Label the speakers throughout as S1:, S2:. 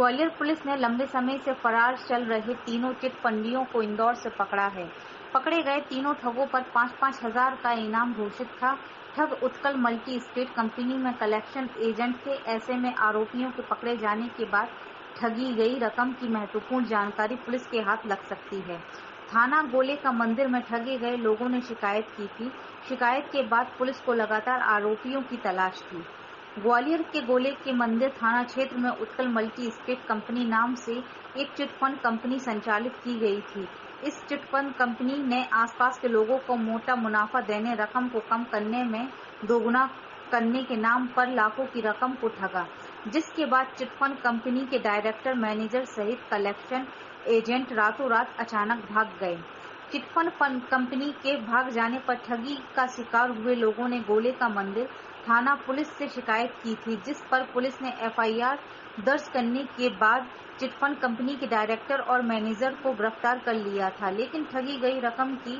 S1: Gwalior police ने लंबे समय से फरार चल रहे तीनों चिट फंडियों को इंदौर से पकड़ा है। पकड़े गए तीनों ठगों पर 5-5 हजार का इनाम घोषित था। ठग उत्कल मल्टी स्टेट कंपनी में कलेक्शन एजेंट थे। ऐसे में आरोपियों के पकड़े जाने के बाद ठगी गई रकम की महत्वपूर्ण जानकारी पुलिस के हाथ लग सकती है। थाना गोले का मंदिर में ठगे गए लोगों ने शिकायत की थी। शिकायत के बाद पुलिस को लगातार आरोपियों की तलाश थी। ग्वालियर के गोले के मंदिर थाना क्षेत्र में उत्कल मल्टी स्टेट कंपनी नाम से एक चिटफंड कंपनी संचालित की गई थी। इस चिटफंड कंपनी ने आसपास के लोगों को मोटा मुनाफा देने, रकम को कम करने में दोगुना करने के नाम पर लाखों की रकम को ठगा, जिसके बाद चिटफंड कंपनी के डायरेक्टर, मैनेजर सहित कलेक्शन एजेंट रातों रात अचानक भाग गए। चिटफंड कंपनी के भाग जाने पर ठगी का शिकार हुए लोगों ने गोले का मंदिर थाना पुलिस से शिकायत की थी, जिस पर पुलिस ने एफआईआर दर्ज करने के बाद चिटफंड कंपनी के डायरेक्टर और मैनेजर को गिरफ्तार कर लिया था। लेकिन ठगी गई रकम की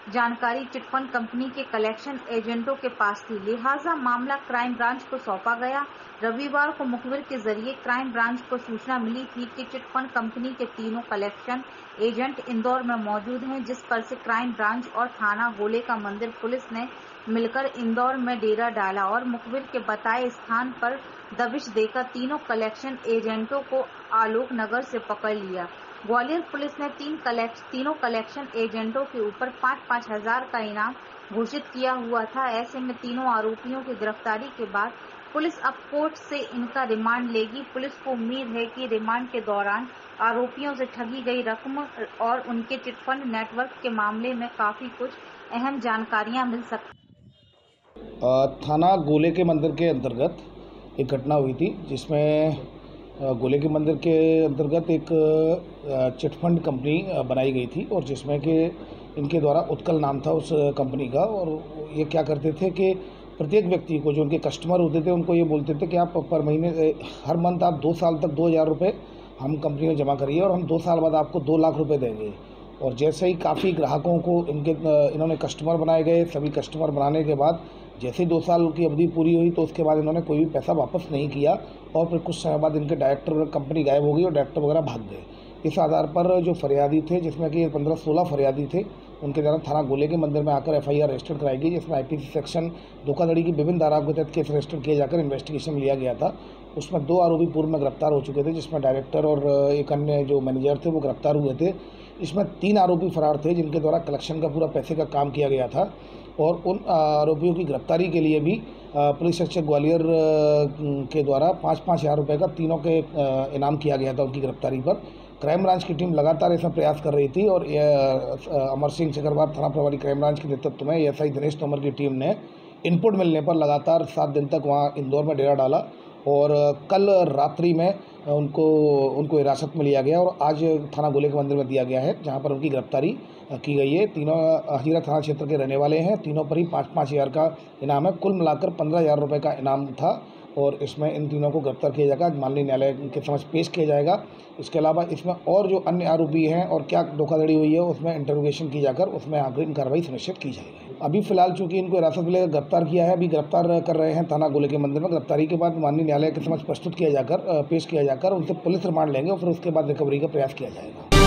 S1: जानकारी चिटफंड कंपनी के कलेक्शन एजेंटों के पास थी, लिहाजा मामला क्राइम ब्रांच को सौंपा गया। रविवार को मुखबिर के जरिए क्राइम ब्रांच को सूचना मिली थी कि चिटफंड कंपनी के तीनों कलेक्शन एजेंट इंदौर में मौजूद हैं, जिस पर से क्राइम ब्रांच और थाना गोले का मंदिर पुलिस ने मिलकर इंदौर में डेरा डाला और मुखबिर के बताए स्थान पर दबिश देकर तीनों कलेक्शन एजेंटों को आलोक नगर से पकड़ लिया। ग्वालियर पुलिस ने तीनों कलेक्शन एजेंटों के ऊपर 5-5 हजार का इनाम घोषित किया हुआ था। ऐसे में तीनों आरोपियों की गिरफ्तारी के बाद पुलिस अब कोर्ट से इनका रिमांड लेगी। पुलिस को उम्मीद है कि रिमांड के दौरान आरोपियों से ठगी गई रकम और उनके चिटफंड नेटवर्क के मामले में काफी कुछ अहम जानकारियां मिल सकती।
S2: थाना गोले के मंदिर के अंतर्गत एक घटना हुई थी, जिसमें गोले के मंदिर के अंतर्गत एक चिटफंड कंपनी बनाई गई थी और जिसमें कि इनके द्वारा उत्कल नाम था उस कंपनी का। और ये क्या करते थे कि प्रत्येक व्यक्ति को, जो उनके कस्टमर होते थे, उनको ये बोलते थे कि आप पर महीने हर मंथ आप 2 साल तक 2,000 रुपये हम कंपनी में जमा करिए और हम 2 साल बाद आपको 2 लाख रुपये देंगे। और जैसे ही काफ़ी ग्राहकों को इन्होंने कस्टमर बनाए गए, सभी कस्टमर बनाने के बाद जैसे ही 2 साल की अवधि पूरी हुई तो उसके बाद इन्होंने कोई भी पैसा वापस नहीं किया और फिर कुछ समय बाद इनके डायरेक्टर कंपनी गायब हो गई और डायरेक्टर वगैरह भाग गए। इस आधार पर जो फरियादी थे, जिसमें कि 15-16 फरियादी थे, उनके द्वारा थाना गोले के मंदिर में आकर एफआईआर रजिस्टर कराई गई, जिसमें आईपीसी सेक्शन धोखाधड़ी की विभिन्न धाराओं के तहत केस रजिस्टर किए जाकर इन्वेस्टिगेशन लिया गया था। उसमें 2 आरोपी पूर्व में गिरफ्तार हो चुके थे, जिसमें डायरेक्टर और एक अन्य जो मैनेजर थे वो गिरफ्तार हुए थे। इसमें 3 आरोपी फरार थे, जिनके द्वारा कलेक्शन का पूरा पैसे का काम किया गया था और उन आरोपियों की गिरफ्तारी के लिए भी पुलिस अधीक्षक ग्वालियर के द्वारा 5-5 हजार रुपये का तीनों के इनाम किया गया था उनकी गिरफ्तारी पर। क्राइम ब्रांच की टीम लगातार इसमें प्रयास कर रही थी और अमर सिंह चक्रवार थाना प्रभारी क्राइम ब्रांच के नेतृत्व में एएसआई दिनेश तोमर की टीम ने इनपुट मिलने पर लगातार 7 दिन तक वहाँ इंदौर में डेरा डाला और कल रात्रि में उनको हिरासत में लिया गया और आज थाना गोले के मंदिर में दिया गया है, जहां पर उनकी गिरफ्तारी की गई है। तीनों हजीरा थाना क्षेत्र के रहने वाले हैं। तीनों पर ही 5-5 हजार का इनाम है। कुल मिलाकर 15,000 रुपये का इनाम था और इसमें इन तीनों को गिरफ्तार किया जाएगा, माननीय न्यायालय के समक्ष पेश किया जाएगा। इसके अलावा इसमें और जो अन्य आरोपी हैं और क्या धोखाधड़ी हुई है उसमें इंटरोगेशन की जाकर उसमें अग्रिम कार्रवाई सुनिश्चित की जाएगी। अभी फिलहाल चूंकि इनको हिरासत में लेकर गिरफ्तार किया है, अभी गिरफ्तार कर रहे हैं थाना गोले के मंदिर में। गिरफ्तारी के बाद माननीय न्यायालय के समक्ष प्रस्तुत किया जाकर पेश किया जाकर उनसे पुलिस रिमांड लेंगे और फिर उसके बाद रिकवरी का प्रयास किया जाएगा।